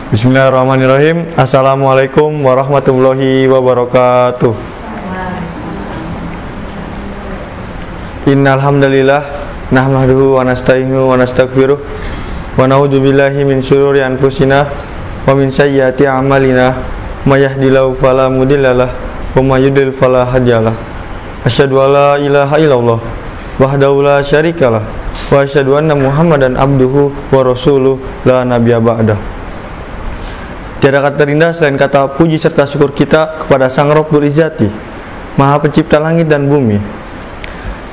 Bismillahirrahmanirrahim. Assalamualaikum warahmatullahi wabarakatuh. Innal hamdalillah nahmaduhu wa nasta'inuhu wa nastaghfiruh wa na'udzu billahi min syururi anfusina wa min sayyiati a'malina may yahdihillahu fala mudhillalah wa may yudhlil fala hadiyalah. Asyhadu an la ilaha illallah wahdahu la syarikalah wa asyhadu anna Muhammadan abduhu wa rasuluh la nabiyya ba'dah. Tiada kata terindah selain kata puji serta syukur kita kepada Sang Rabbul Izzati, Maha Pencipta langit dan bumi,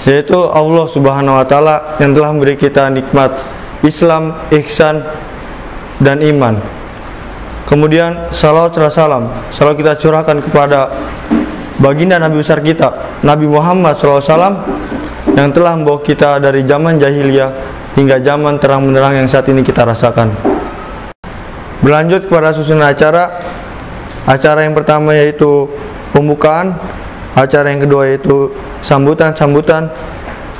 yaitu Allah Subhanahu wa Ta'ala yang telah memberi kita nikmat Islam, ihsan, dan iman. Kemudian salawat serta salam selalu kita curahkan kepada baginda Nabi besar kita, Nabi Muhammad SAW, yang telah membawa kita dari zaman jahiliyah hingga zaman terang benderang yang saat ini kita rasakan. Berlanjut kepada susunan acara yang pertama yaitu pembukaan, acara yang kedua yaitu sambutan,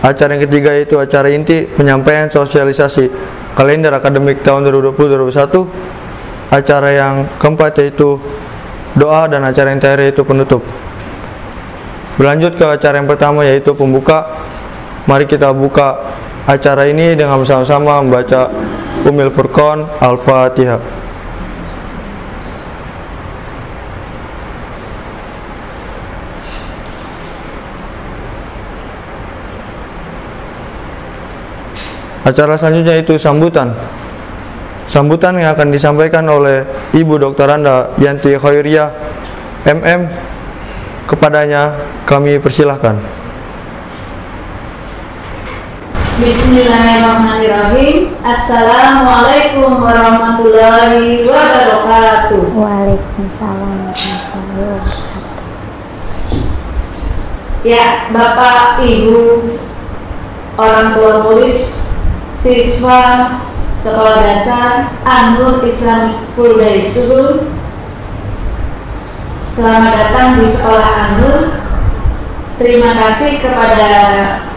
acara yang ketiga yaitu acara inti penyampaian sosialisasi kalender akademik tahun 2020-2021, acara yang keempat yaitu doa, dan acara yang terakhir yaitu penutup. Berlanjut ke acara yang pertama yaitu pembuka. Mari kita buka acara ini dengan bersama-sama membaca Ummul Furqan Al-Fatihah. Acara selanjutnya itu sambutan. Sambutan yang akan disampaikan oleh Ibu Dr. Anda Yanti Khairiyah MM. Kepadanya kami persilahkan. Bismillahirrahmanirrahim. Assalamualaikum warahmatullahi wabarakatuh. Waalaikumsalam warahmatullahi wabarakatuh. Ya, Bapak, Ibu, orang tua murid, siswa sekolah dasar An-Nur Islamic Full Day School, selamat datang di sekolah An-Nur. Terima kasih kepada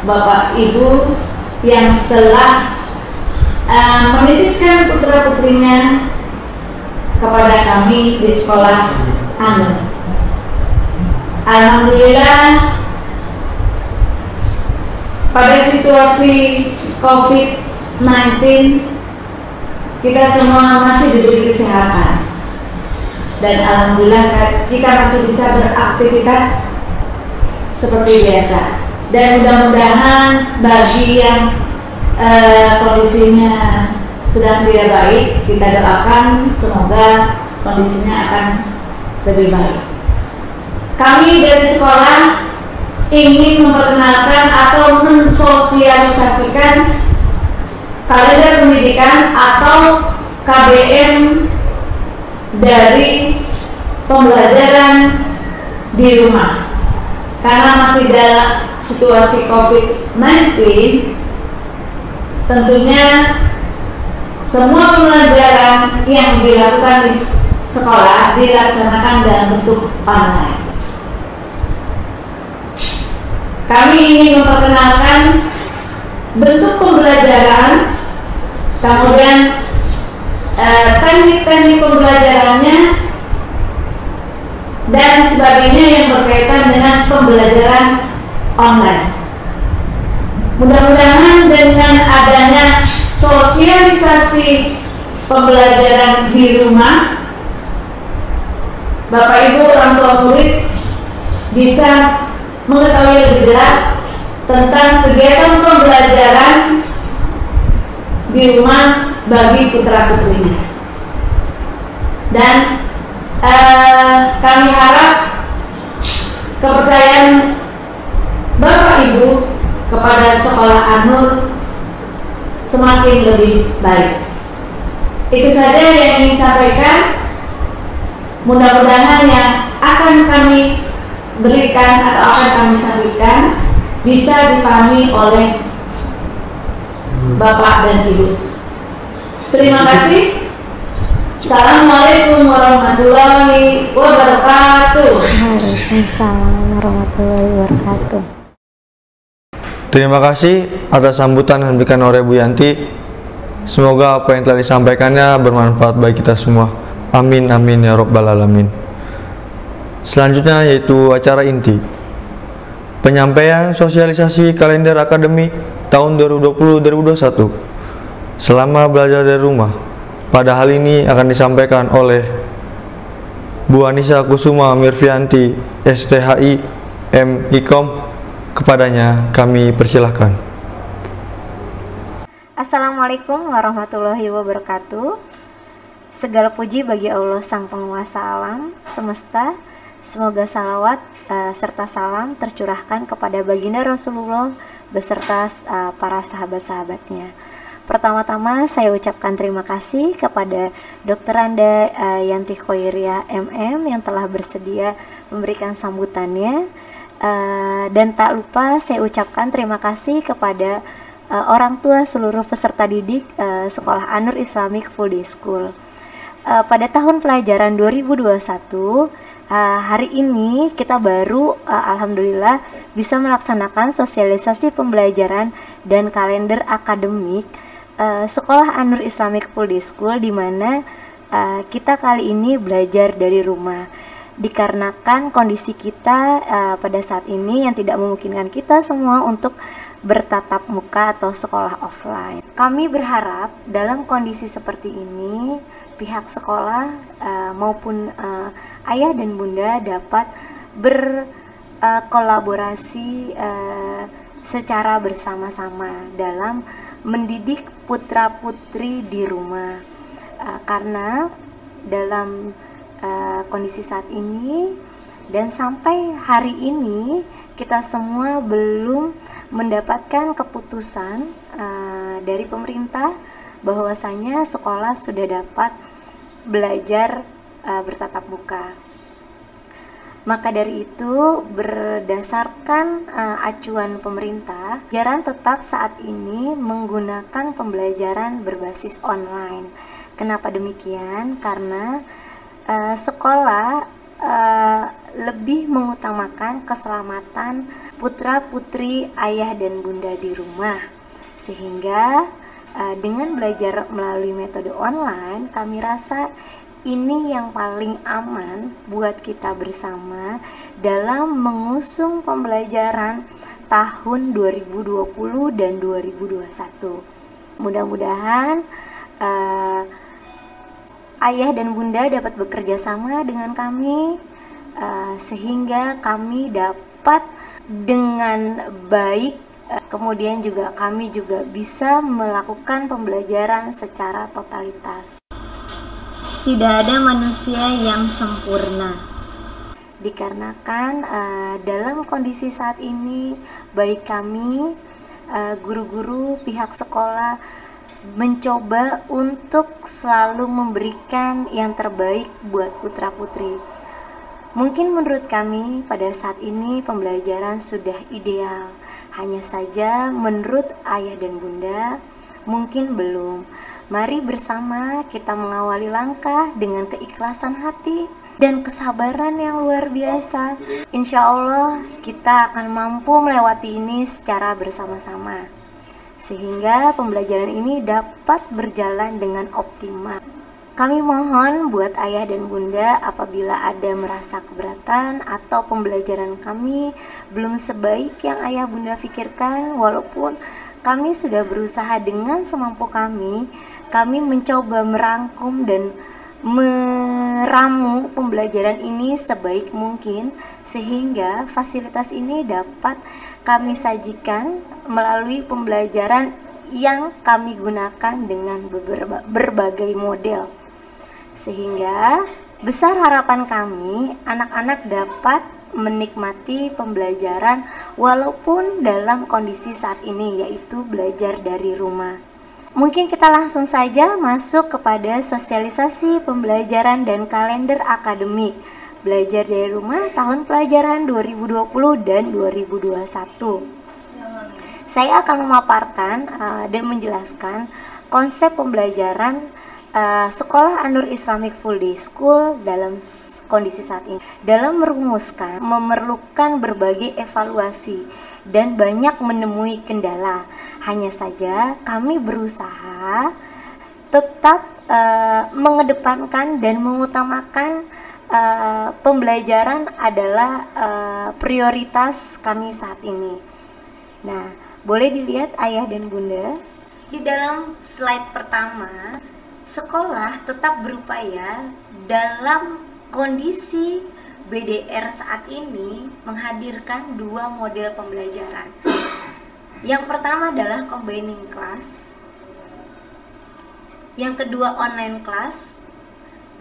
Bapak Ibu yang telah menitipkan putra-putrinya kepada kami di sekolah An-Nur. Alhamdulillah, pada situasi COVID-19 kita semua masih diberi kesehatan, dan alhamdulillah kita masih bisa beraktivitas seperti biasa. Dan mudah-mudahan bagi yang kondisinya sedang tidak baik, kita doakan semoga kondisinya akan lebih baik. Kami dari sekolah ingin memperkenalkan atau mensosialisasikan kalender pendidikan atau KBM dari pembelajaran di rumah. Karena masih dalam situasi COVID-19, tentunya semua pembelajaran yang dilakukan di sekolah dilaksanakan dalam bentuk online. Kami ingin memperkenalkan bentuk pembelajaran, kemudian teknik-teknik pembelajarannya, dan sebagainya yang berkaitan dengan pembelajaran online. Mudah-mudahan dengan adanya sosialisasi pembelajaran di rumah, Bapak Ibu orang tua murid bisa mengetahui lebih jelas tentang kegiatan pembelajaran di rumah bagi putra-putrinya. Dan kami harap kepercayaan Bapak Ibu kepada sekolah An-Nur semakin lebih baik. Itu saja yang ingin sampaikan. Mudah-mudahan yang akan kami berikan atau akan kami sampaikan bisa dipahami oleh Bapak dan Ibu. Terima kasih. Assalamualaikum warahmatullahi wabarakatuh. Waalaikumsalam warahmatullahi wabarakatuh. Terima kasih atas sambutan yang diberikan oleh Bu Yanti. Semoga apa yang telah disampaikannya bermanfaat bagi kita semua. Amin amin ya rabbal alamin. Selanjutnya yaitu acara inti. Penyampaian sosialisasi kalender akademik tahun 2020-2021 selama belajar dari rumah. Pada hal ini akan disampaikan oleh Bu Anissa Kusuma Mirfianti, STHI, M.Ikom. Kepadanya kami persilahkan. Assalamualaikum warahmatullahi wabarakatuh. Segala puji bagi Allah Sang Penguasa Alam Semesta. Semoga salawat serta salam tercurahkan kepada baginda Rasulullah beserta para sahabat-sahabatnya. Pertama-tama saya ucapkan terima kasih kepada Dr. Anda Yanti Khoiriah MM yang telah bersedia memberikan sambutannya. Dan tak lupa saya ucapkan terima kasih kepada orang tua seluruh peserta didik Sekolah An-Nur Islamic Full Day School. Pada tahun pelajaran 2021, hari ini kita baru alhamdulillah bisa melaksanakan sosialisasi pembelajaran dan kalender akademik Sekolah An-Nur Islamic Full Day School, di mana kita kali ini belajar dari rumah. Dikarenakan kondisi kita pada saat ini yang tidak memungkinkan kita semua untuk bertatap muka atau sekolah offline. Kami berharap dalam kondisi seperti ini pihak sekolah maupun ayah dan bunda dapat berkolaborasi secara bersama-sama dalam mendidik putra-putri di rumah, karena dalam kondisi saat ini dan sampai hari ini kita semua belum mendapatkan keputusan dari pemerintah bahwasanya sekolah sudah dapat belajar bertatap muka. Maka dari itu, berdasarkan acuan pemerintah, pembelajaran tetap saat ini menggunakan pembelajaran berbasis online. Kenapa demikian? Karena sekolah lebih mengutamakan keselamatan putra-putri ayah dan bunda di rumah, sehingga dengan belajar melalui metode online, kami rasa ini yang paling aman buat kita bersama dalam mengusung pembelajaran tahun 2020 dan 2021. Mudah-mudahan ayah dan bunda dapat bekerja sama dengan kami sehingga kami dapat dengan baik, kemudian juga kami juga bisa melakukan pembelajaran secara totalitas. Tidak ada manusia yang sempurna, dikarenakan dalam kondisi saat ini baik kami, guru-guru, pihak sekolah mencoba untuk selalu memberikan yang terbaik buat putra-putri. Mungkin menurut kami pada saat ini pembelajaran sudah ideal, hanya saja menurut ayah dan bunda mungkin belum. Mari bersama kita mengawali langkah dengan keikhlasan hati dan kesabaran yang luar biasa. Insya Allah kita akan mampu melewati ini secara bersama-sama, sehingga pembelajaran ini dapat berjalan dengan optimal. Kami mohon buat ayah dan bunda apabila ada merasa keberatan atau pembelajaran kami belum sebaik yang ayah bunda pikirkan, walaupun kami sudah berusaha dengan semampu kami mencoba merangkum dan meramu pembelajaran ini sebaik mungkin, sehingga fasilitas ini dapat kami sajikan melalui pembelajaran yang kami gunakan dengan berbagai model, sehingga besar harapan kami anak-anak dapat menikmati pembelajaran walaupun dalam kondisi saat ini, yaitu belajar dari rumah. Mungkin kita langsung saja masuk kepada sosialisasi pembelajaran dan kalender akademik belajar dari rumah tahun pelajaran 2020 dan 2021. Saya akan memaparkan dan menjelaskan konsep pembelajaran Sekolah An-Nur Islamic Full Day School dalam kondisi saat ini. Dalam merumuskan memerlukan berbagai evaluasi dan banyak menemui kendala. Hanya saja kami berusaha tetap mengedepankan dan mengutamakan pembelajaran adalah prioritas kami saat ini. Nah, boleh dilihat ayah dan bunda di dalam slide pertama, sekolah tetap berupaya dalam kondisi BDR saat ini menghadirkan dua model pembelajaran. Yang pertama adalah combining class, yang kedua online class.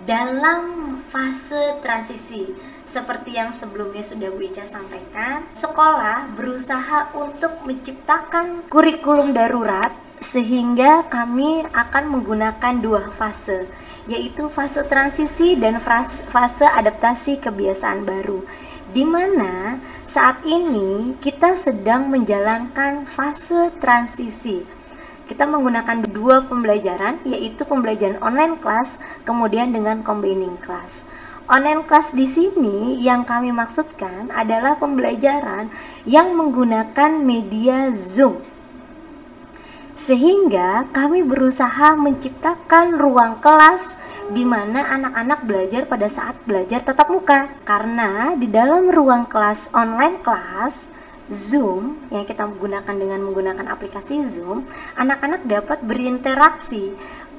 Dalam fase transisi, seperti yang sebelumnya sudah Bu Ica sampaikan, sekolah berusaha untuk menciptakan kurikulum darurat sehingga kami akan menggunakan dua fase, yaitu fase transisi dan fase adaptasi kebiasaan baru, di mana saat ini kita sedang menjalankan fase transisi. Kita menggunakan dua pembelajaran, yaitu pembelajaran online class kemudian dengan combining class. Online class di sini yang kami maksudkan adalah pembelajaran yang menggunakan media Zoom. Sehingga kami berusaha menciptakan ruang kelas di mana anak-anak belajar pada saat belajar tatap muka. Karena di dalam ruang kelas online class Zoom yang kita gunakan dengan menggunakan aplikasi Zoom, anak-anak dapat berinteraksi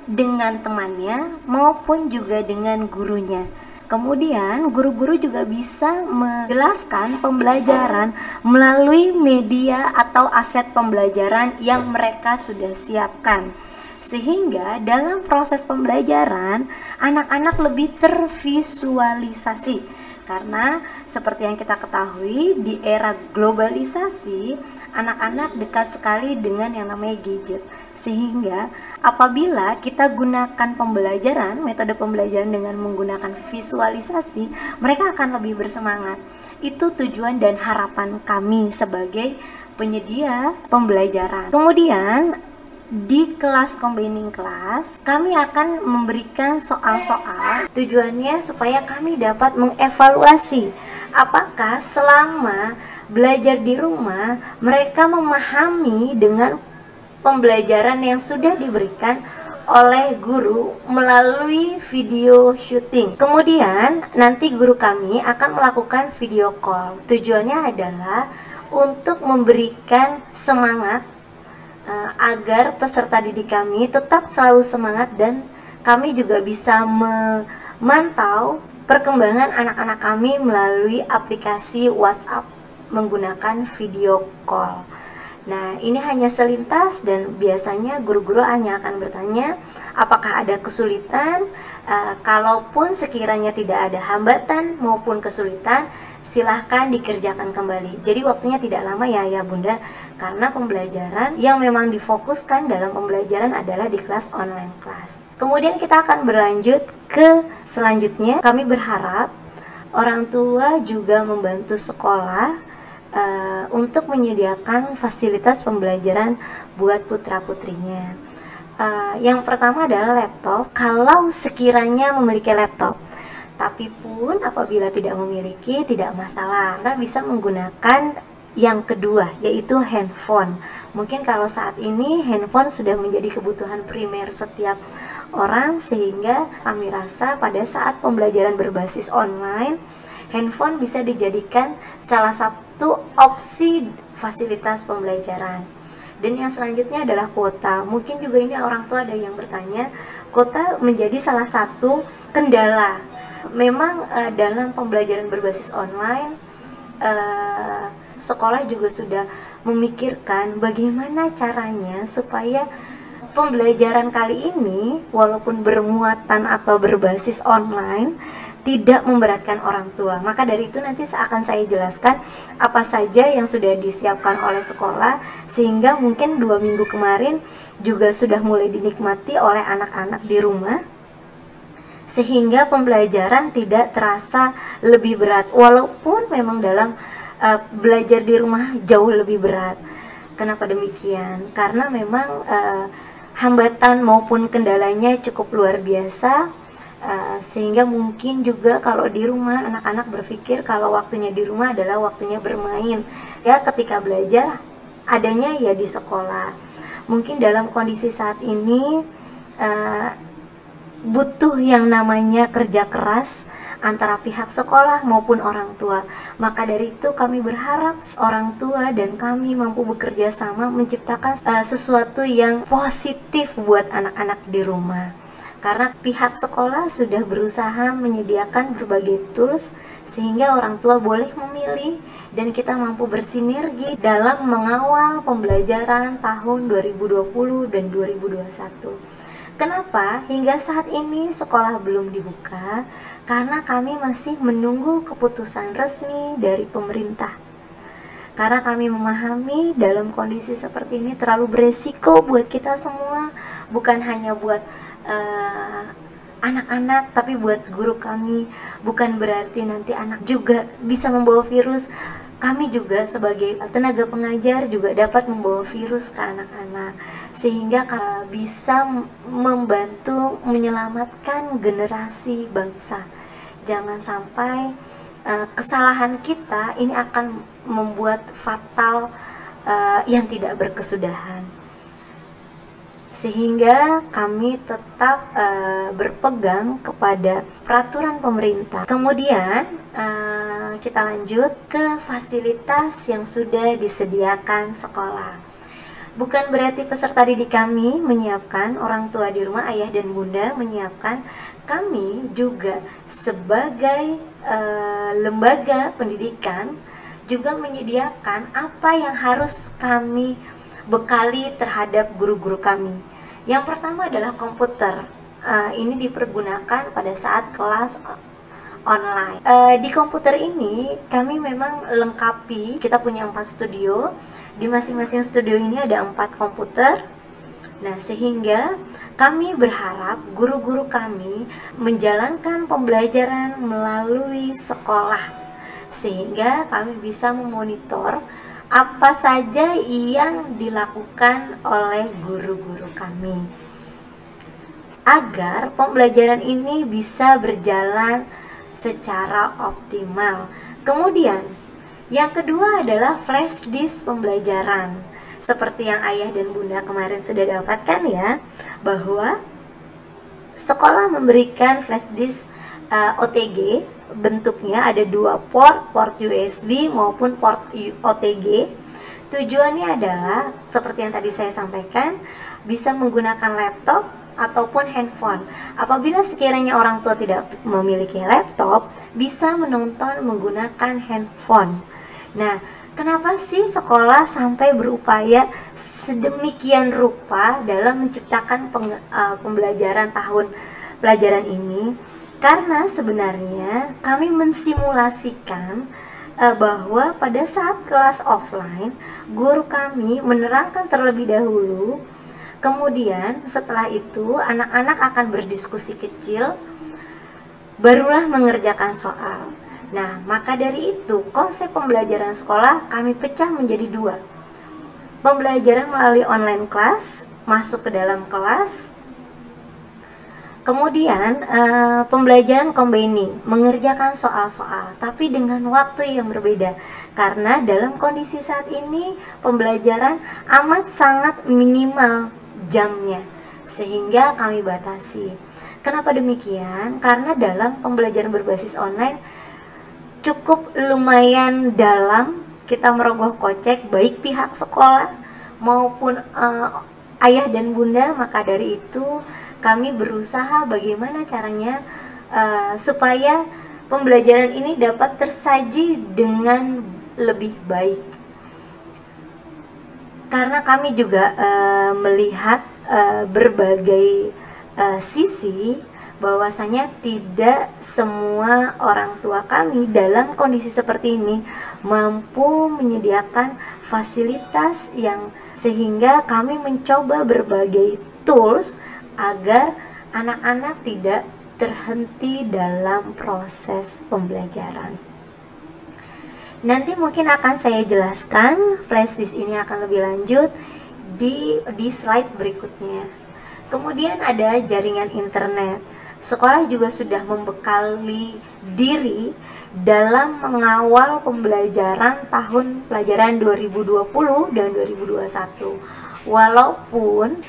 dengan temannya maupun juga dengan gurunya. Kemudian guru-guru juga bisa menjelaskan pembelajaran melalui media atau aset pembelajaran yang mereka sudah siapkan. Sehingga dalam proses pembelajaran anak-anak lebih tervisualisasi. Karena seperti yang kita ketahui di era globalisasi, anak-anak dekat sekali dengan yang namanya gadget. Sehingga apabila kita gunakan pembelajaran, metode pembelajaran dengan menggunakan visualisasi, mereka akan lebih bersemangat. Itu tujuan dan harapan kami sebagai penyedia pembelajaran. Kemudian di kelas combining class, kami akan memberikan soal-soal, tujuannya supaya kami dapat mengevaluasi apakah selama belajar di rumah mereka memahami dengan pembelajaran yang sudah diberikan oleh guru melalui video syuting. Kemudian nanti guru kami akan melakukan video call. Tujuannya adalah untuk memberikan semangat agar peserta didik kami tetap selalu semangat dan kami juga bisa memantau perkembangan anak-anak kami melalui aplikasi WhatsApp menggunakan video call. Nah, ini hanya selintas dan biasanya guru-guru hanya akan bertanya apakah ada kesulitan. Kalaupun sekiranya tidak ada hambatan maupun kesulitan, silahkan dikerjakan kembali. Jadi waktunya tidak lama ya Bunda, karena pembelajaran yang memang difokuskan dalam pembelajaran adalah di kelas online class. Kemudian kita akan berlanjut ke selanjutnya. Kami berharap orang tua juga membantu sekolah untuk menyediakan fasilitas pembelajaran buat putra-putrinya. Yang pertama adalah laptop, kalau sekiranya memiliki laptop. Tapi pun apabila tidak memiliki, tidak masalah, karena bisa menggunakan yang kedua, yaitu handphone. Mungkin kalau saat ini handphone sudah menjadi kebutuhan primer setiap orang, sehingga kami rasa pada saat pembelajaran berbasis online, handphone bisa dijadikan salah satu opsi fasilitas pembelajaran. Dan yang selanjutnya adalah kuota. Mungkin juga ini orang tua ada yang bertanya, kuota menjadi salah satu kendala. Memang dalam pembelajaran berbasis online, sekolah juga sudah memikirkan bagaimana caranya supaya pembelajaran kali ini walaupun bermuatan atau berbasis online tidak memberatkan orang tua. Maka dari itu nanti akan saya jelaskan apa saja yang sudah disiapkan oleh sekolah, sehingga mungkin 2 minggu kemarin juga sudah mulai dinikmati oleh anak-anak di rumah, sehingga pembelajaran tidak terasa lebih berat, walaupun memang dalam belajar di rumah jauh lebih berat. Kenapa demikian? Karena memang hambatan maupun kendalanya cukup luar biasa, sehingga mungkin juga kalau di rumah anak-anak berpikir kalau waktunya di rumah adalah waktunya bermain. Ya, ketika belajar adanya ya di sekolah. Mungkin dalam kondisi saat ini butuh yang namanya kerja keras antara pihak sekolah maupun orang tua. Maka dari itu kami berharap orang tua dan kami mampu bekerja sama menciptakan sesuatu yang positif buat anak-anak di rumah. Karena pihak sekolah sudah berusaha menyediakan berbagai tools sehingga orang tua boleh memilih dan kita mampu bersinergi dalam mengawal pembelajaran tahun 2020 dan 2021. Kenapa hingga saat ini sekolah belum dibuka? Karena kami masih menunggu keputusan resmi dari pemerintah. Karena kami memahami dalam kondisi seperti ini terlalu beresiko buat kita semua, bukan hanya buat anak-anak, tapi buat guru kami. Bukan berarti nanti anak juga bisa membawa virus. Kami juga sebagai tenaga pengajar juga dapat membawa virus ke anak-anak, sehingga bisa membantu menyelamatkan generasi bangsa. Jangan sampai kesalahan kita ini akan membuat fatal yang tidak berkesudahan. Sehingga kami tetap berpegang kepada peraturan pemerintah. Kemudian kita lanjut ke fasilitas yang sudah disediakan sekolah. Bukan berarti peserta didik kami menyiapkan, orang tua di rumah, ayah dan bunda menyiapkan. Kami juga sebagai lembaga pendidikan juga menyediakan apa yang harus kami bekali terhadap guru-guru kami. Yang pertama adalah komputer. Ini dipergunakan pada saat kelas online. Di komputer ini kami memang lengkapi, kita punya 4 studio. Di masing-masing studio ini ada 4 komputer. Nah, sehingga kami berharap guru-guru kami menjalankan pembelajaran melalui sekolah, sehingga kami bisa memonitor apa saja yang dilakukan oleh guru-guru kami, agar pembelajaran ini bisa berjalan secara optimal. Kemudian yang kedua adalah flash disk pembelajaran. Seperti yang ayah dan bunda kemarin sudah dapatkan ya, bahwa sekolah memberikan flash disk OTG. Bentuknya ada 2 port USB maupun port OTG. Tujuannya adalah seperti yang tadi saya sampaikan, bisa menggunakan laptop ataupun handphone. Apabila sekiranya orang tua tidak memiliki laptop, bisa menonton menggunakan handphone. Nah, kenapa sih sekolah sampai berupaya sedemikian rupa dalam menciptakan pembelajaran tahun pelajaran ini? Karena sebenarnya kami mensimulasikan bahwa pada saat kelas offline, guru kami menerangkan terlebih dahulu, kemudian setelah itu anak-anak akan berdiskusi kecil, barulah mengerjakan soal. Nah, maka dari itu konsep pembelajaran sekolah kami pecah menjadi 2. Pembelajaran melalui online class, masuk ke dalam kelas. Kemudian pembelajaran combining, mengerjakan soal-soal, tapi dengan waktu yang berbeda. Karena dalam kondisi saat ini pembelajaran amat sangat minimal jamnya, sehingga kami batasi. Kenapa demikian? Karena dalam pembelajaran berbasis online cukup lumayan dalam, kita merogoh kocek baik pihak sekolah maupun ayah dan bunda. Maka dari itu kami berusaha bagaimana caranya supaya pembelajaran ini dapat tersaji dengan lebih baik. Karena kami juga melihat berbagai sisi, bahwasanya tidak semua orang tua kami dalam kondisi seperti ini mampu menyediakan fasilitas yang sehingga kami mencoba berbagai tools agar anak-anak tidak terhenti dalam proses pembelajaran. Nanti mungkin akan saya jelaskan flash disk ini akan lebih lanjut di slide berikutnya. Kemudian ada jaringan internet. Sekolah juga sudah membekali diri dalam mengawal pembelajaran tahun pelajaran 2020 dan 2021. Walaupun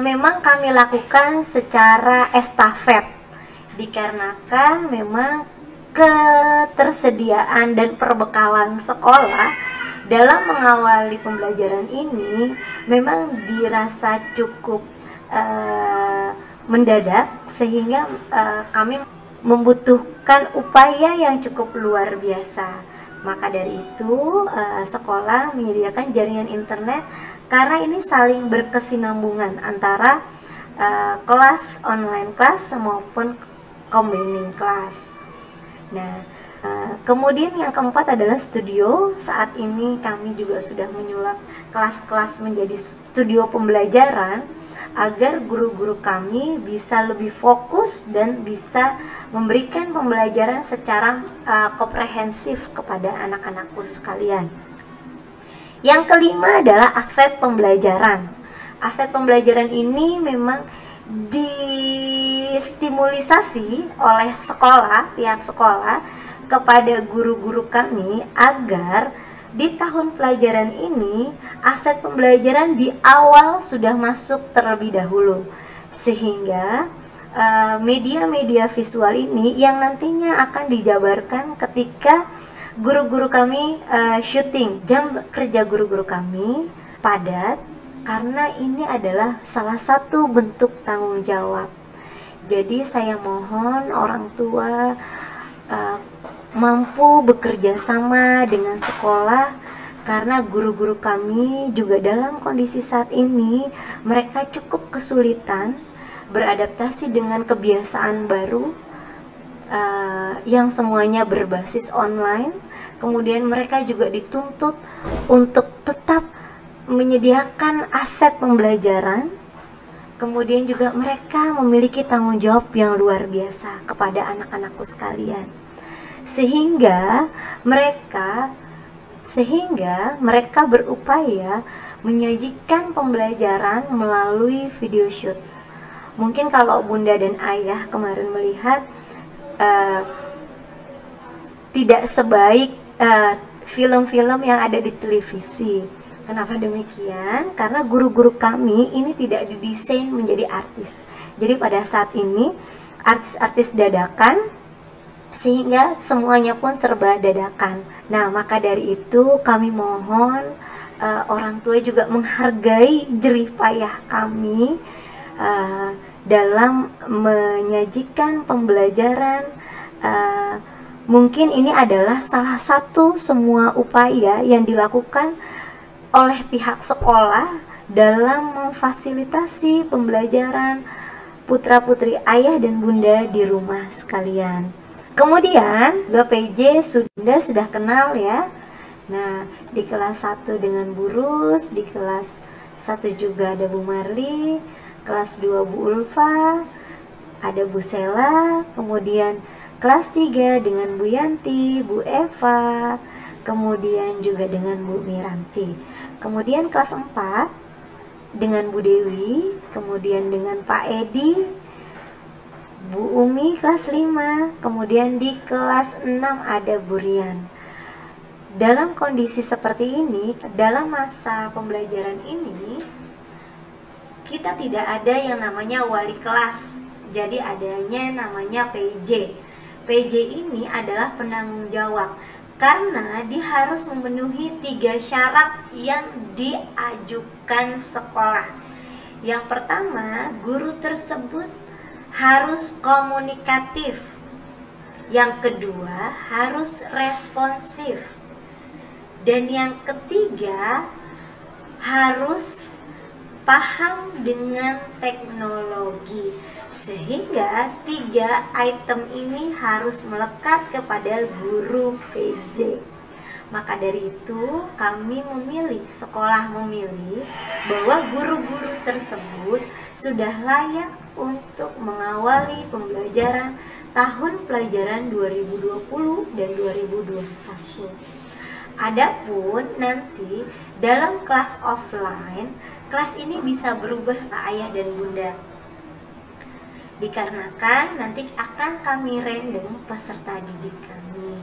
memang kami lakukan secara estafet, dikarenakan memang ketersediaan dan perbekalan sekolah dalam mengawali pembelajaran ini memang dirasa cukup mendadak, sehingga kami membutuhkan upaya yang cukup luar biasa. Maka dari itu sekolah menyediakan jaringan internet karena ini saling berkesinambungan antara kelas online kelas maupun combining kelas. Nah, kemudian yang keempat adalah studio. Saat ini kami juga sudah menyulap kelas-kelas menjadi studio pembelajaran agar guru-guru kami bisa lebih fokus dan bisa memberikan pembelajaran secara komprehensif kepada anak-anakku sekalian. Yang kelima adalah aset pembelajaran. Aset pembelajaran ini memang distimulisasi oleh sekolah, pihak sekolah kepada guru-guru kami agar di tahun pelajaran ini aset pembelajaran di awal sudah masuk terlebih dahulu, sehingga media-media visual ini yang nantinya akan dijabarkan ketika guru-guru kami syuting. Jam kerja guru-guru kami padat karena ini adalah salah satu bentuk tanggung jawab. Jadi saya mohon orang tua mampu bekerja sama dengan sekolah, karena guru-guru kami juga dalam kondisi saat ini mereka cukup kesulitan beradaptasi dengan kebiasaan baru yang semuanya berbasis online. Kemudian mereka juga dituntut untuk tetap menyediakan aset pembelajaran. Kemudian juga mereka memiliki tanggung jawab yang luar biasa kepada anak-anakku sekalian. Sehingga mereka berupaya menyajikan pembelajaran melalui video shoot. Mungkin kalau Bunda dan Ayah kemarin melihat tidak sebaik film-film yang ada di televisi. Kenapa demikian? Karena guru-guru kami ini tidak didesain menjadi artis. Jadi pada saat ini artis-artis dadakan, sehingga semuanya pun serba dadakan. Nah, maka dari itu kami mohon orang tua juga menghargai jerih payah kami dalam menyajikan pembelajaran. Mungkin ini adalah salah satu semua upaya yang dilakukan oleh pihak sekolah dalam memfasilitasi pembelajaran putra-putri ayah dan bunda di rumah sekalian. Kemudian PJ sudah kenal ya. Nah, di kelas 1 dengan Bu Rus, di kelas 1 juga ada Bu Marli, kelas 2 Bu Ulfa, ada Bu Sela, kemudian kelas 3 dengan Bu Yanti, Bu Eva, kemudian juga dengan Bu Miranti. Kemudian kelas 4 dengan Bu Dewi, kemudian dengan Pak Edi, Bu Umi kelas 5, kemudian di kelas 6 ada Bu Rian. Dalam kondisi seperti ini, dalam masa pembelajaran ini, kita tidak ada yang namanya wali kelas. Jadi adanya namanya PJ. PJ ini adalah penanggung jawab karena dia harus memenuhi 3 syarat yang diajukan sekolah. Yang pertama, guru tersebut harus komunikatif. Yang kedua, harus responsif. Dan yang ketiga, harus paham dengan teknologi. Sehingga 3 item ini harus melekat kepada guru PJ. Maka dari itu kami sekolah memilih bahwa guru-guru tersebut sudah layak untuk mengawali pembelajaran tahun pelajaran 2020 dan 2021. Adapun nanti dalam kelas offline, kelas ini bisa berubah Pak Ayah dan Bunda. Dikarenakan nanti akan kami random peserta didik kami.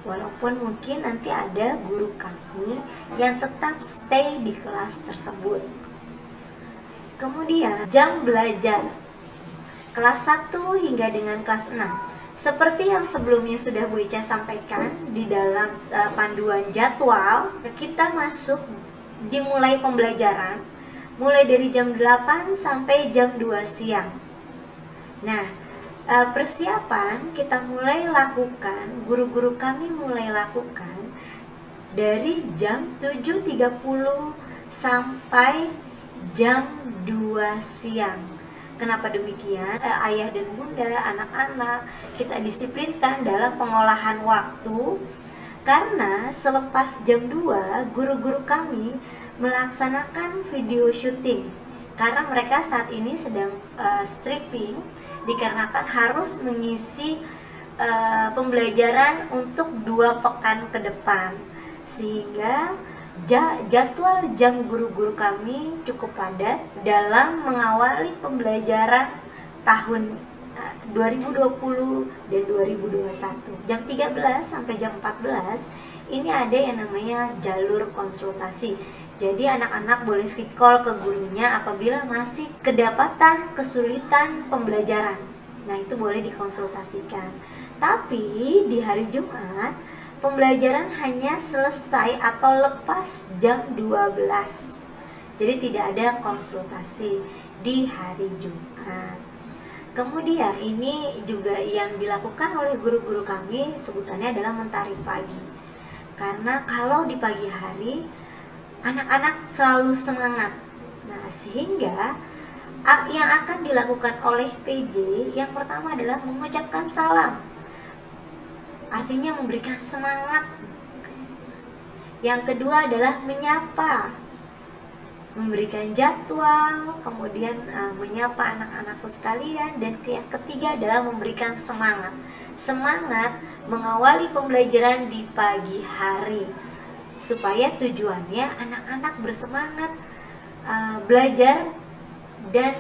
Walaupun mungkin nanti ada guru kami yang tetap stay di kelas tersebut. Kemudian jam belajar kelas 1 hingga dengan kelas 6. Seperti yang sebelumnya sudah Bu Ica sampaikan di dalam panduan jadwal, kita masuk dimulai pembelajaran mulai dari jam 8 sampai jam 2 siang. Nah, persiapan kita mulai lakukan, guru-guru kami mulai lakukan dari jam 7.30 sampai jam 2 siang. Kenapa demikian? Ayah dan bunda, anak-anak, kita disiplinkan dalam pengolahan waktu, karena selepas jam 2, guru-guru kami melaksanakan video syuting. Karena mereka saat ini sedang stripping, dikarenakan harus mengisi pembelajaran untuk 2 pekan ke depan. Sehingga jadwal jam guru-guru kami cukup padat dalam mengawali pembelajaran tahun 2020 dan 2021. Jam 13 sampai jam 14 ini ada yang namanya jalur konsultasi. Jadi anak-anak boleh vkol ke gurunya apabila masih kedapatan kesulitan pembelajaran. Nah, itu boleh dikonsultasikan. Tapi di hari Jumat pembelajaran hanya selesai atau lepas jam 12. Jadi tidak ada konsultasi di hari Jumat. Kemudian ini juga yang dilakukan oleh guru-guru kami, sebutannya adalah mentari pagi. Karena kalau di pagi hari anak-anak selalu semangat. Nah, sehingga yang akan dilakukan oleh PJ yang pertama adalah mengucapkan salam. Artinya memberikan semangat. Yang kedua adalah menyapa, memberikan jadwal, kemudian menyapa anak-anakku sekalian, dan yang ketiga adalah memberikan semangat. Semangat mengawali pembelajaran di pagi hari, supaya tujuannya anak-anak bersemangat belajar dan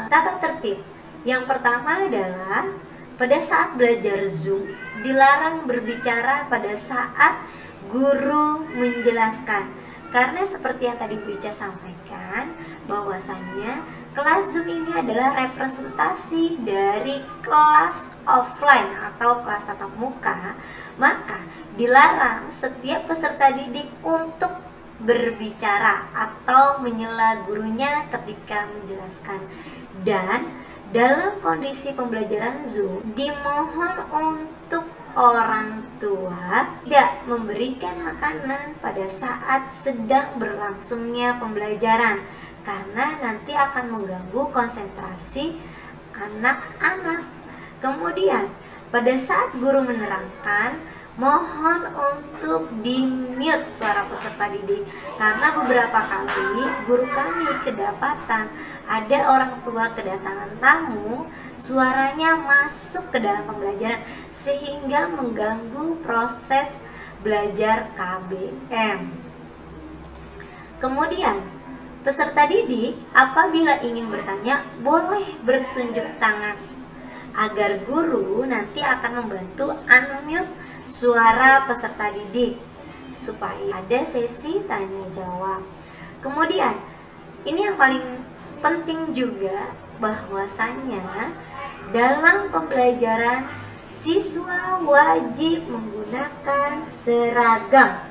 tata tertib. Yang pertama adalah pada saat belajar Zoom dilarang berbicara pada saat guru menjelaskan. Karena seperti yang tadi Bu Ica sampaikan, bahwasanya kelas Zoom ini adalah representasi dari kelas offline atau kelas tatap muka, maka dilarang setiap peserta didik untuk berbicara atau menyela gurunya ketika menjelaskan. Dan dalam kondisi pembelajaran Zoom, dimohon untuk orang tua tidak memberikan makanan pada saat sedang berlangsungnya pembelajaran, karena nanti akan mengganggu konsentrasi anak-anak. Kemudian, pada saat guru menerangkan, mohon untuk di-mute suara peserta didik, karena beberapa kali guru kami kedapatan ada orang tua kedatangan tamu, suaranya masuk ke dalam pembelajaran sehingga mengganggu proses belajar KBM. Kemudian, peserta didik apabila ingin bertanya boleh bertunjuk tangan agar guru nanti akan membantu unmute suara peserta didik supaya ada sesi tanya jawab. Kemudian ini yang paling penting juga, bahwasanya dalam pembelajaran siswa wajib menggunakan seragam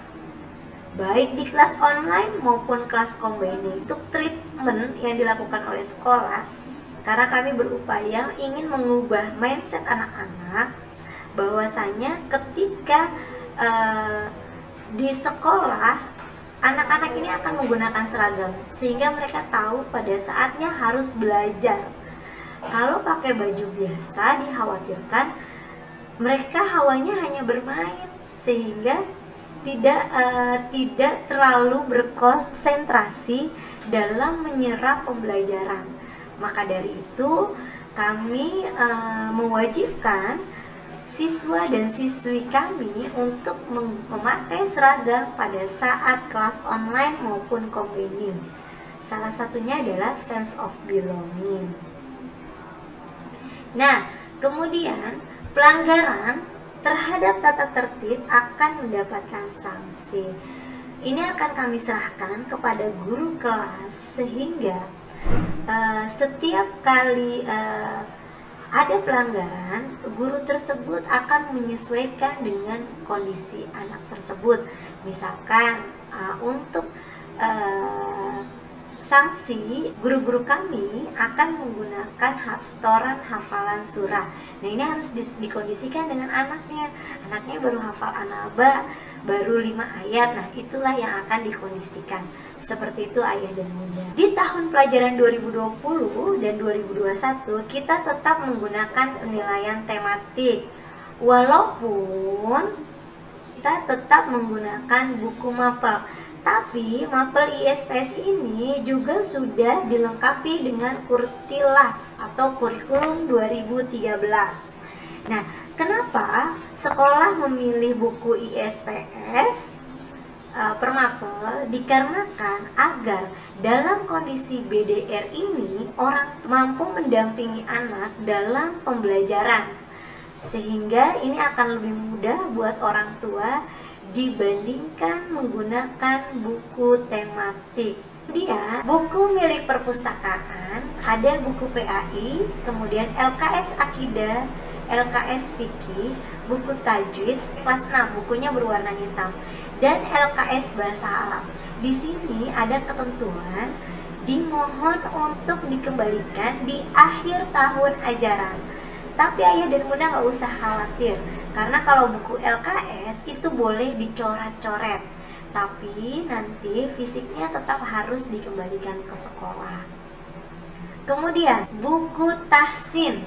baik di kelas online maupun kelas combine. Itu treatment yang dilakukan oleh sekolah, karena kami berupaya ingin mengubah mindset anak-anak bahwasanya ketika di sekolah anak-anak ini akan menggunakan seragam sehingga mereka tahu pada saatnya harus belajar. Kalau pakai baju biasa dikhawatirkan mereka hawanya hanya bermain sehingga tidak terlalu berkonsentrasi dalam menyerap pembelajaran. Maka dari itu kami mewajibkan siswa dan siswi kami untuk memakai seragam pada saat kelas online maupun combine. Salah satunya adalah sense of belonging. Nah, kemudian pelanggaran terhadap tata tertib akan mendapatkan sanksi. Ini akan kami serahkan kepada guru kelas sehingga setiap kali ada pelanggaran, guru tersebut akan menyesuaikan dengan kondisi anak tersebut. Misalkan untuk sanksi, guru-guru kami akan menggunakan setoran hafalan surah. Nah, ini harus dikondisikan dengan anaknya. Anaknya baru hafal An-Naba, baru 5 ayat. Nah, itulah yang akan dikondisikan. Seperti itu ayah dan bunda. Di tahun pelajaran 2020 dan 2021 kita tetap menggunakan penilaian tematik. Walaupun kita tetap menggunakan buku mapel, tapi mapel ISPS ini juga sudah dilengkapi dengan Kurtilas atau kurikulum 2013. Nah, kenapa sekolah memilih buku ISPS per mapel? Dikarenakan agar dalam kondisi BDR ini orang mampu mendampingi anak dalam pembelajaran, sehingga ini akan lebih mudah buat orang tua dibandingkan menggunakan buku tematik. Kemudian buku milik perpustakaan, ada buku PAI, kemudian LKS Akidah, LKS Fikih, buku tajwid kelas 6, bukunya berwarna hitam, dan LKS Bahasa Arab. Di sini ada ketentuan dimohon untuk dikembalikan di akhir tahun ajaran. Tapi ayah dan bunda nggak usah khawatir, karena kalau buku LKS itu boleh dicoret-coret, tapi nanti fisiknya tetap harus dikembalikan ke sekolah. Kemudian buku tahsin,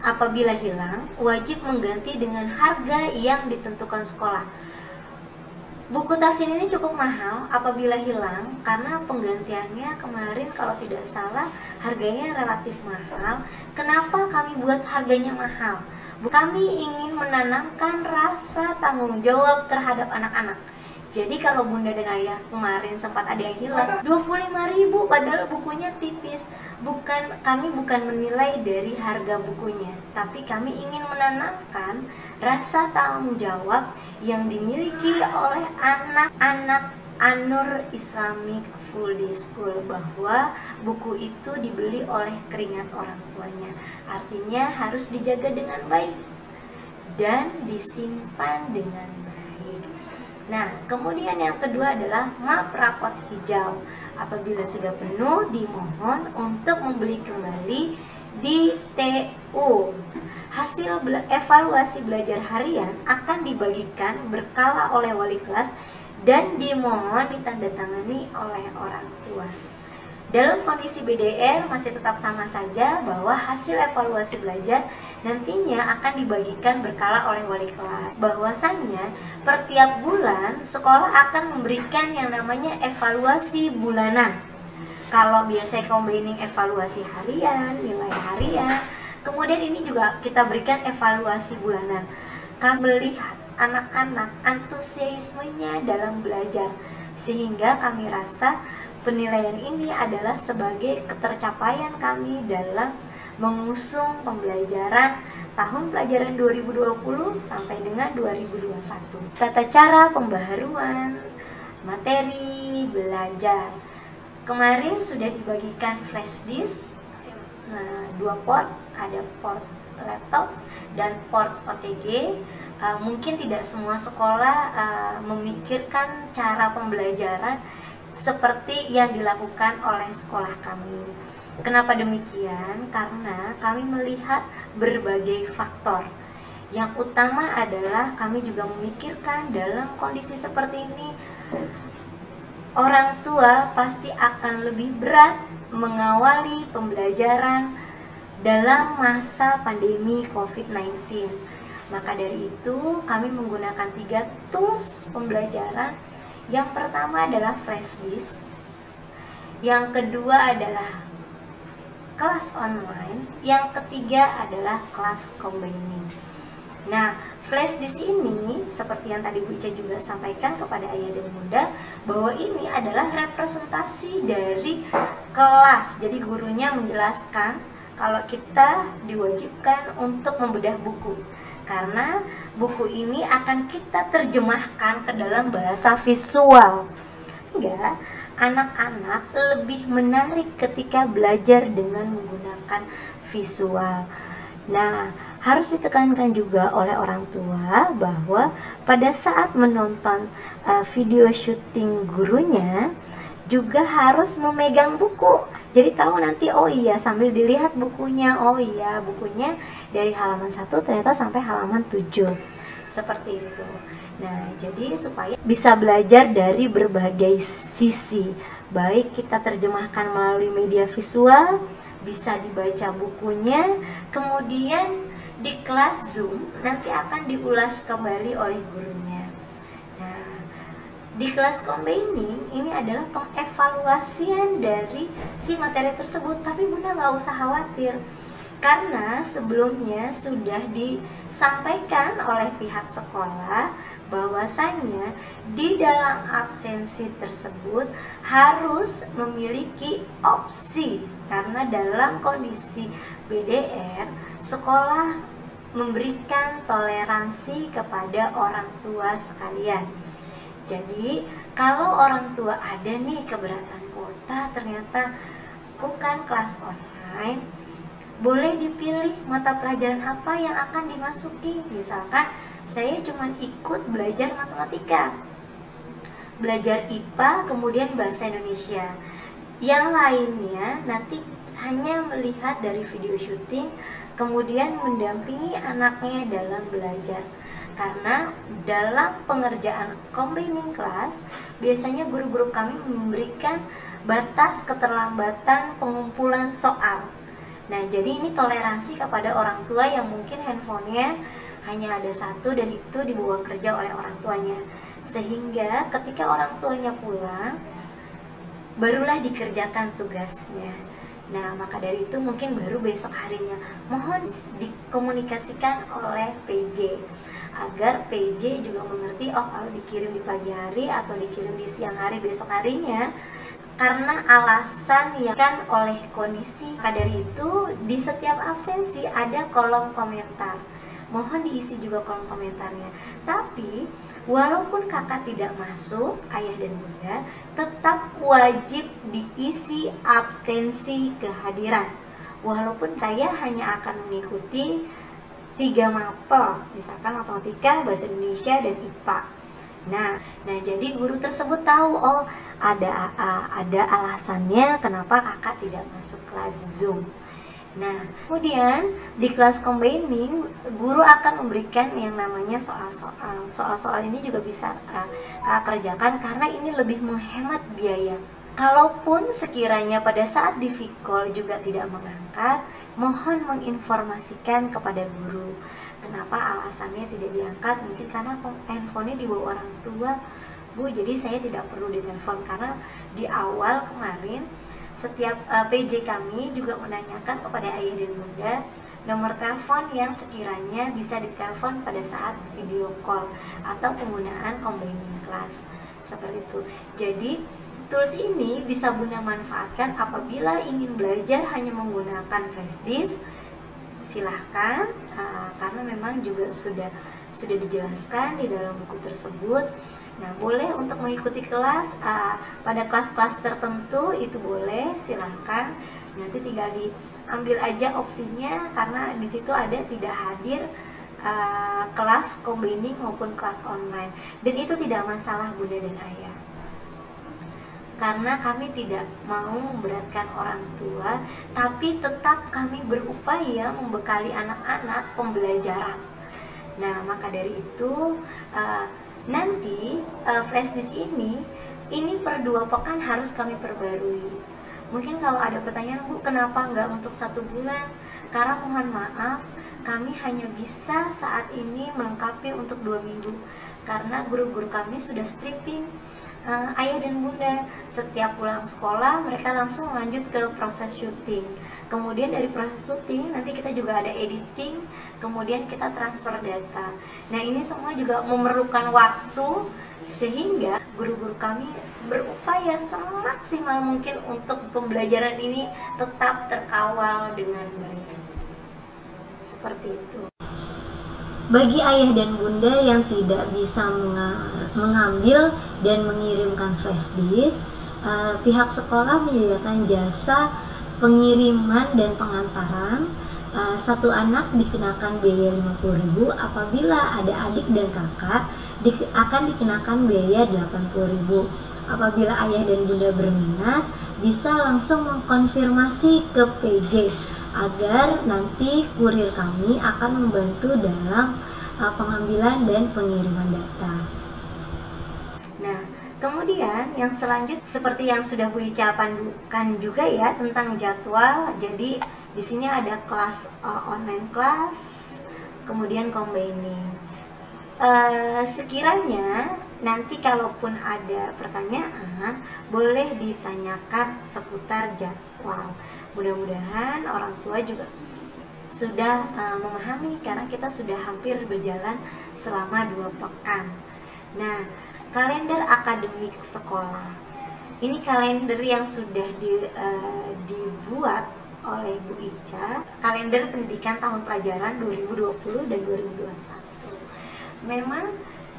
apabila hilang wajib mengganti dengan harga yang ditentukan sekolah. Buku tahsin ini cukup mahal apabila hilang, karena penggantiannya kemarin kalau tidak salah harganya relatif mahal. Kenapa kami buat harganya mahal? Kami ingin menanamkan rasa tanggung jawab terhadap anak-anak. Jadi kalau bunda dan ayah kemarin sempat ada yang hilang 25.000 padahal bukunya tipis. Kami bukan menilai dari harga bukunya, tapi kami ingin menanamkan rasa tanggung jawab yang dimiliki oleh anak-anak An-Nur Islamic Full Day School, bahwa buku itu dibeli oleh keringat orang tuanya. Artinya harus dijaga dengan baik dan disimpan dengan baik. Nah, kemudian yang kedua adalah map rapot hijau. Apabila sudah penuh, dimohon untuk membeli kembali di TU. Hasil evaluasi belajar harian akan dibagikan berkala oleh wali kelas dan dimohon ditandatangani oleh orang tua. Dalam kondisi BDR masih tetap sama saja, bahwa hasil evaluasi belajar nantinya akan dibagikan berkala oleh wali kelas. Bahwasannya per tiap bulan sekolah akan memberikan yang namanya evaluasi bulanan. Kalau biasanya combining evaluasi harian, nilai harian, kemudian ini juga kita berikan evaluasi bulanan. Kami melihat anak-anak antusiasmenya dalam belajar, sehingga kami rasa penilaian ini adalah sebagai ketercapaian kami dalam mengusung pembelajaran tahun pelajaran 2020 sampai dengan 2021. Tata cara pembaharuan materi belajar. Kemarin sudah dibagikan flash disk, 2 port, ada port laptop dan port OTG. Mungkin tidak semua sekolah memikirkan cara pembelajaran seperti yang dilakukan oleh sekolah kami. Kenapa demikian? Karena kami melihat berbagai faktor. Yang utama adalah kami juga memikirkan dalam kondisi seperti ini, orang tua pasti akan lebih berat mengawali pembelajaran dalam masa pandemi COVID-19. Maka dari itu kami menggunakan 3 tools pembelajaran. Yang pertama adalah flash disk, yang kedua adalah kelas online, yang ketiga adalah kelas combining. Nah, flash disk ini seperti yang tadi Bu Ica juga sampaikan kepada ayah dan bunda, bahwa ini adalah representasi dari kelas. Jadi gurunya menjelaskan kalau kita diwajibkan untuk membedah buku, karena buku ini akan kita terjemahkan ke dalam bahasa visual, sehingga anak-anak lebih menarik ketika belajar dengan menggunakan visual. Nah, harus ditekankan juga oleh orang tua bahwa pada saat menonton video syuting gurunya juga harus memegang buku. Jadi tahu nanti, oh iya, sambil dilihat bukunya, oh iya bukunya dari halaman 1 ternyata sampai halaman 7. Seperti itu. Nah, jadi supaya bisa belajar dari berbagai sisi. Baik kita terjemahkan melalui media visual, bisa dibaca bukunya, kemudian di kelas Zoom nanti akan diulas kembali oleh gurunya. Nah, di kelas combining ini adalah pengevaluasian dari si materi tersebut. Tapi Bunda nggak usah khawatir, karena sebelumnya sudah disampaikan oleh pihak sekolah bahwasanya di dalam absensi tersebut harus memiliki opsi, karena dalam kondisi BDR sekolah memberikan toleransi kepada orang tua sekalian. Jadi kalau orang tua ada nih keberatan kuota, ternyata bukan kelas online, boleh dipilih mata pelajaran apa yang akan dimasuki. Misalkan saya cuma ikut belajar matematika, belajar IPA, kemudian bahasa Indonesia. Yang lainnya nanti hanya melihat dari video syuting, kemudian mendampingi anaknya dalam belajar. Karena dalam pengerjaan combining class, biasanya guru-guru kami memberikan batas keterlambatan pengumpulan soal. Nah, jadi ini toleransi kepada orang tua yang mungkin handphonenya hanya ada 1 dan itu dibawa kerja oleh orang tuanya. Sehingga ketika orang tuanya pulang, barulah dikerjakan tugasnya. Nah, maka dari itu mungkin baru besok harinya. Mohon dikomunikasikan oleh PJ, agar PJ juga mengerti, oh kalau dikirim di pagi hari atau dikirim di siang hari besok harinya, karena alasan yang kan oleh kondisi. Maka dari itu di setiap absensi ada kolom komentar. Mohon diisi juga kolom komentarnya. Tapi walaupun kakak tidak masuk, ayah dan bunda tetap wajib diisi absensi kehadiran. Walaupun saya hanya akan mengikuti 3 mapel, misalkan matematika, bahasa Indonesia, dan IPA. Nah, jadi guru tersebut tahu, oh ada alasannya kenapa kakak tidak masuk kelas Zoom. Nah, kemudian di kelas combining, guru akan memberikan yang namanya soal-soal. Soal-soal ini juga bisa kakak kerjakan karena ini lebih menghemat biaya. Kalaupun sekiranya pada saat di call juga tidak mengangkat, mohon menginformasikan kepada guru. Kenapa alasannya tidak diangkat? Mungkin karena handphonenya dibawa orang tua, Bu, jadi saya tidak perlu ditelepon. Karena di awal kemarin setiap PJ kami juga menanyakan kepada ayah dan bunda nomor telepon yang sekiranya bisa ditelepon pada saat video call atau penggunaan combining class seperti itu. Jadi tools ini bisa Bunda manfaatkan apabila ingin belajar hanya menggunakan flash disk. Silahkan, karena memang juga sudah dijelaskan di dalam buku tersebut. Nah, boleh untuk mengikuti kelas pada kelas-kelas tertentu itu boleh, silahkan. Nanti tinggal diambil aja opsinya, karena di situ ada tidak hadir kelas combining maupun kelas online, dan itu tidak masalah Bunda dan Ayah. Karena kami tidak mau memberatkan orang tua, tapi tetap kami berupaya membekali anak-anak pembelajaran. Nah, maka dari itu nanti flash disk ini per 2 pekan harus kami perbarui. Mungkin kalau ada pertanyaan, Bu, kenapa nggak untuk 1 bulan? Karena mohon maaf, kami hanya bisa saat ini melengkapi untuk 2 minggu. Karena guru-guru kami sudah stripping. Ayah dan bunda setiap pulang sekolah mereka langsung lanjut ke proses syuting. Kemudian dari proses syuting nanti kita juga ada editing, kemudian kita transfer data. Nah, ini semua juga memerlukan waktu, sehingga guru-guru kami berupaya semaksimal mungkin untuk pembelajaran ini tetap terkawal dengan baik. Seperti itu. Bagi ayah dan bunda yang tidak bisa mengambil dan mengirimkan flash disk, pihak sekolah menyediakan jasa pengiriman dan pengantaran. Satu anak dikenakan biaya 50.000, apabila ada adik dan kakak akan dikenakan biaya 80.000. Apabila ayah dan bunda berminat, bisa langsung mengkonfirmasi ke PJ agar nanti kurir kami akan membantu dalam pengambilan dan pengiriman data. Nah, kemudian yang selanjutnya seperti yang sudah Bu Ica pandukan juga ya tentang jadwal. Jadi di sini ada kelas online kelas, kemudian combining. Sekiranya nanti kalaupun ada pertanyaan, boleh ditanyakan seputar jadwal. Mudah-mudahan orang tua juga sudah memahami karena kita sudah hampir berjalan selama 2 pekan. Nah, kalender akademik sekolah. Ini kalender yang sudah dibuat oleh Bu Ica, kalender pendidikan tahun pelajaran 2020 dan 2021. Memang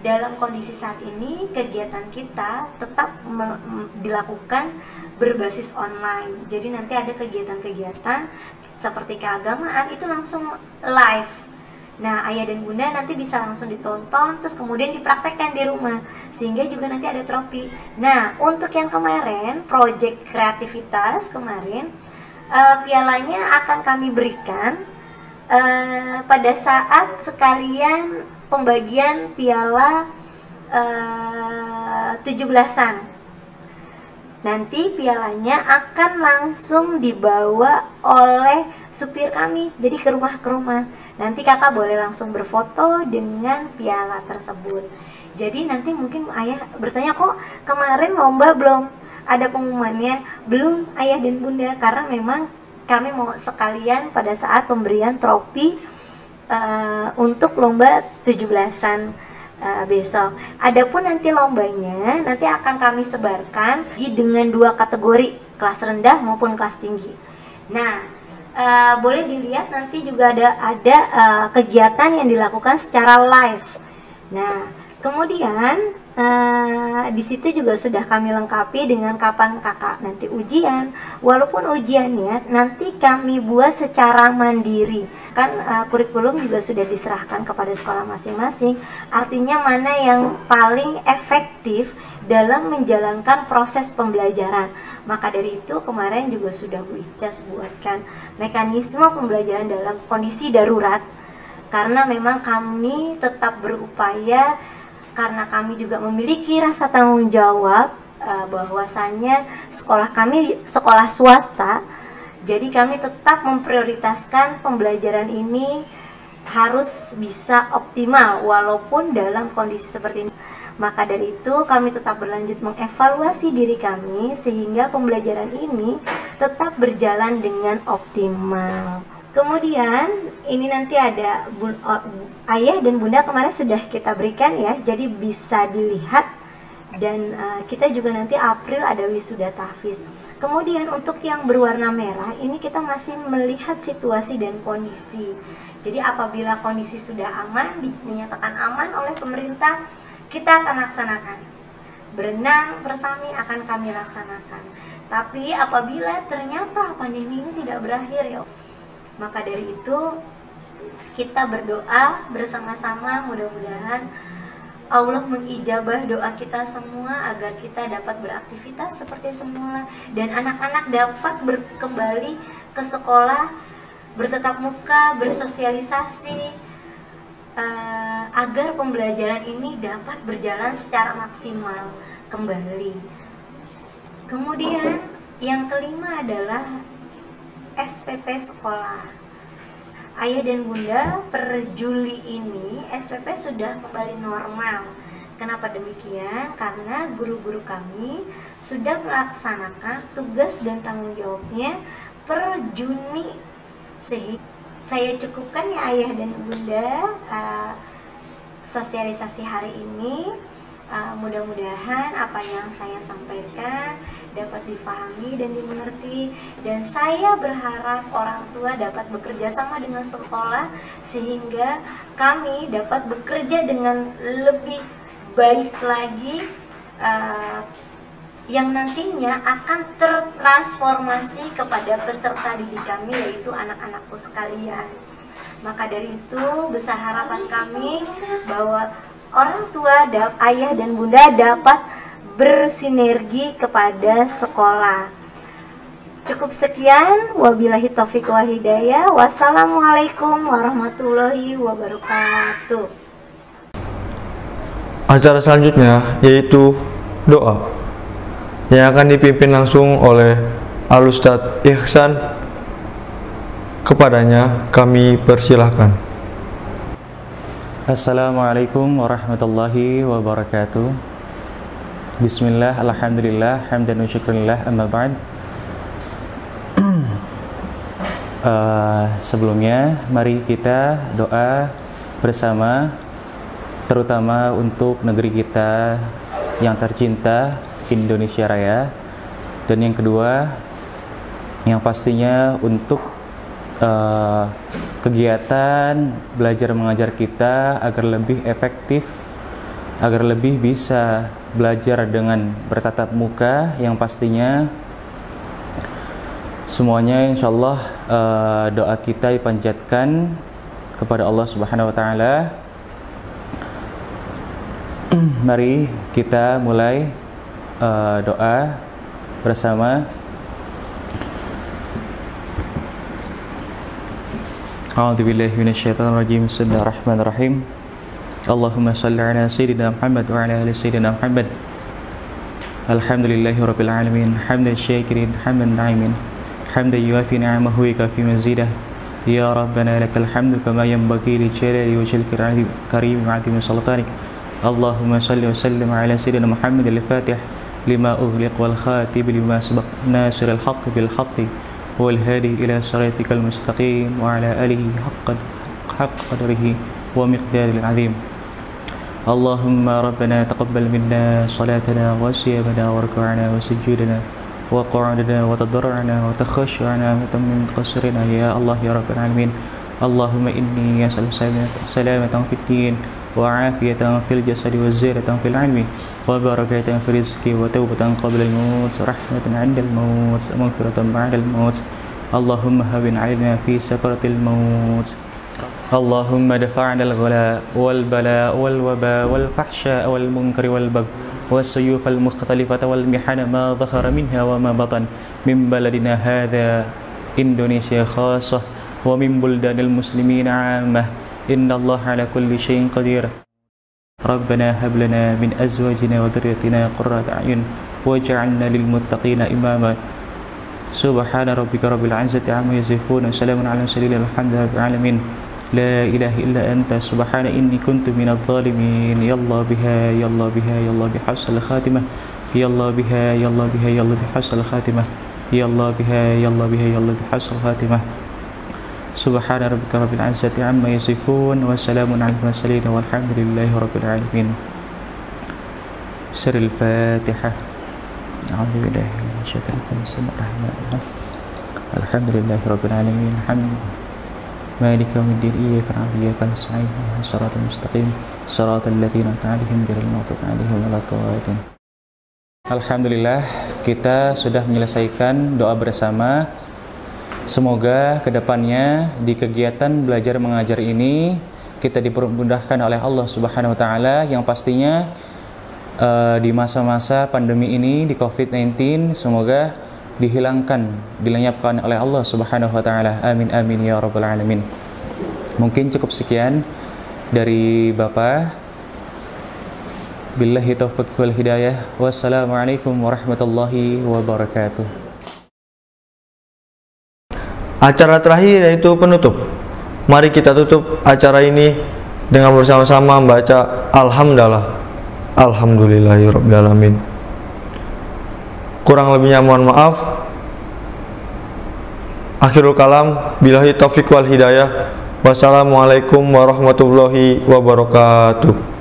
dalam kondisi saat ini kegiatan kita tetap dilakukan berbasis online. Jadi nanti ada kegiatan-kegiatan seperti keagamaan itu langsung live. Nah, ayah dan bunda nanti bisa langsung ditonton, terus kemudian dipraktekkan di rumah, sehingga juga nanti ada trofi. Nah, untuk yang kemarin, proyek kreativitas kemarin, pialanya akan kami berikan pada saat sekalian pembagian piala 17-an. Nanti pialanya akan langsung dibawa oleh supir kami, jadi ke rumah. Nanti kakak boleh langsung berfoto dengan piala tersebut. Jadi nanti mungkin ayah bertanya, kok kemarin lomba belum ada pengumumannya? Belum ayah dan bunda, karena memang kami mau sekalian pada saat pemberian trofi untuk lomba 17-an besok. Adapun nanti lombanya nanti akan kami sebarkan dengan 2 kategori, kelas rendah maupun kelas tinggi. Nah, boleh dilihat nanti juga ada kegiatan yang dilakukan secara live. Nah, kemudian di situ juga sudah kami lengkapi dengan kapan kakak nanti ujian. Walaupun ujiannya nanti kami buat secara mandiri, kan kurikulum juga sudah diserahkan kepada sekolah masing-masing. Artinya mana yang paling efektif dalam menjalankan proses pembelajaran. Maka dari itu kemarin juga sudah Bu Ica buatkan mekanisme pembelajaran dalam kondisi darurat, karena memang kami tetap berupaya, karena kami juga memiliki rasa tanggung jawab bahwasannya sekolah kami sekolah swasta, jadi kami tetap memprioritaskan pembelajaran ini harus bisa optimal walaupun dalam kondisi seperti ini. Maka dari itu kami tetap berlanjut mengevaluasi diri kami sehingga pembelajaran ini tetap berjalan dengan optimal. Kemudian ini nanti ada ayah dan bunda kemarin sudah kita berikan ya, jadi bisa dilihat. Dan kita juga nanti April ada wisuda tahfiz. Kemudian untuk yang berwarna merah ini kita masih melihat situasi dan kondisi. Jadi apabila kondisi sudah aman, dinyatakan aman oleh pemerintah, kita akan laksanakan. Berenang bersami akan kami laksanakan. Tapi apabila ternyata pandemi ini tidak berakhir ya, maka dari itu kita berdoa bersama-sama, mudah-mudahan Allah mengijabah doa kita semua agar kita dapat beraktivitas seperti semula dan anak-anak dapat kembali ke sekolah, bertatap muka, bersosialisasi, agar pembelajaran ini dapat berjalan secara maksimal kembali. Kemudian yang kelima adalah SPP sekolah. Ayah dan bunda, per Juli ini SPP sudah kembali normal. Kenapa demikian? Karena guru-guru kami sudah melaksanakan tugas dan tanggung jawabnya per Juni. Sehingga saya cukupkan ya ayah dan bunda sosialisasi hari ini. Mudah-mudahan apa yang saya sampaikan dapat difahami dan dimengerti, dan saya berharap orang tua dapat bekerja sama dengan sekolah sehingga kami dapat bekerja dengan lebih baik lagi yang nantinya akan tertransformasi kepada peserta didik kami, yaitu anak-anakku sekalian. Maka dari itu besar harapan kami bahwa orang tua, ayah dan bunda dapat bersinergi kepada sekolah. Cukup sekian, wabillahi taufiq wal hidayah. Wassalamualaikum warahmatullahi wabarakatuh. Acara selanjutnya yaitu doa yang akan dipimpin langsung oleh Al-Ustadz Ihsan. Kepadanya kami persilahkan. Assalamualaikum warahmatullahi wabarakatuh. Bismillah, alhamdulillah, hamdan wa syukurillah, amma ba'd. Sebelumnya mari kita doa bersama, terutama untuk negeri kita yang tercinta, Indonesia Raya. Dan yang kedua, yang pastinya untuk kegiatan belajar mengajar kita agar lebih efektif, agar lebih bisa belajar dengan bertatap muka, yang pastinya semuanya insyaallah doa kita dipanjatkan kepada Allah Subhanahu wa taala. Mari kita mulai doa bersama. A'udzubillahi minasyaitonirrajim. Bismillahirrahmanirrahim. Allahumma shalli ala sayyidina Muhammad wa ala ali sayyidina Muhammad. Alhamdulillahirabbil alamin, hamdan syakirin, hamdan na'imin, hamdan yuwafi ni'amahu wa yukafi mazidah. Ya Rabbana lakal hamdu kama yanbaghi li jalali wajhikal karim wa 'azimi sultanik. Allahumma shalli wa sallim ala sayyidina Muhammad al-Fatih lima ughliq wal khatib lima sabaq nasiril haqq bil haqqi wal hadi ila siratikal mustaqim wa ala alihi haqq qadrihi wa miqdaril azim. Allahumma rabbana taqabbal minna salatana wa siyamana wa ruk'ana wa sujudana wa qu'udana wa tadarru'ana wa takhashu'ana wa tammin qasrina ya Allah ya rabbal alamin. Allahumma inni as'aluka salamatan fid din wa 'afiyatan fil jasadi wa ziyadatan fil 'ilmi wa barakatan fil rizqi wa tawbatan qabla al-maut wa rahmatan 'inda al-maut wa maghfiratan ba'da al-maut. Allahumma hawwin 'alaina fi sakaratil maut. Allahumma dafa'na al-ghala wal bala wal waba wal fahsya wal munkari wal bagh was-suyuf al-mukhtalifata wal mihana ma dhahara minha wa ma batan min baladina hadha Indonesia khassah wa min buldanil muslimin 'ammah. Innallaha 'ala kulli syai'in qadir. Rabbana hab lana min azwajina wa dhurriyyatina qurrata a'yun waj'alna lil muttaqina imama. Subhana rabbika rabbil 'izzati 'amma yasifun wa salamun 'alal mursalin walhamdulillahi rabbil alamin. La ilaha illa anta subhana inni kuntu minadh dhalimin. Ya Allah biha ya Allah biha ya Allah bihasal khatimah. Ya Allah biha ya Allah biha ya Allah bihasal khatimah. Ya Allah biha ya Allah biha ya Allah bihasal khatimah. Subhana rabbika rabbil 'izzati 'amma yasifun wa salamun 'alal mursalin walhamdulillahi rabbil alamin. Surah Al-Fatihah. A'udzu billahi minasy syaithanir rajim. Bismillahirrahmanirrahim. Alhamdulillahi rabbil alamin. مالك يوم الدين إياك نعبد وإياك نستعين اهدنا الصراط المستقيم صراط الذين أنعمت عليهم غير المغضوب عليهم ولا الضالين. Alhamdulillah, kita sudah menyelesaikan doa bersama. Semoga kedepannya di kegiatan belajar mengajar ini kita dipermudahkan oleh Allah Subhanahu wa taala, yang pastinya di masa-masa pandemi ini di COVID-19 semoga dihilangkan, dilenyapkan oleh Allah Subhanahu wa taala. Amin amin ya rabbal alamin. Mungkin cukup sekian dari Bapak. Billahi taufiq wal hidayah. Wassalamualaikum warahmatullahi wabarakatuh. Acara terakhir yaitu penutup. Mari kita tutup acara ini dengan bersama-sama membaca Alhamdulillah. Alhamdulillahirabbil alamin. Kurang lebihnya mohon maaf. Akhirul kalam, billahi taufiq wal hidayah. Wassalamualaikum warahmatullahi wabarakatuh.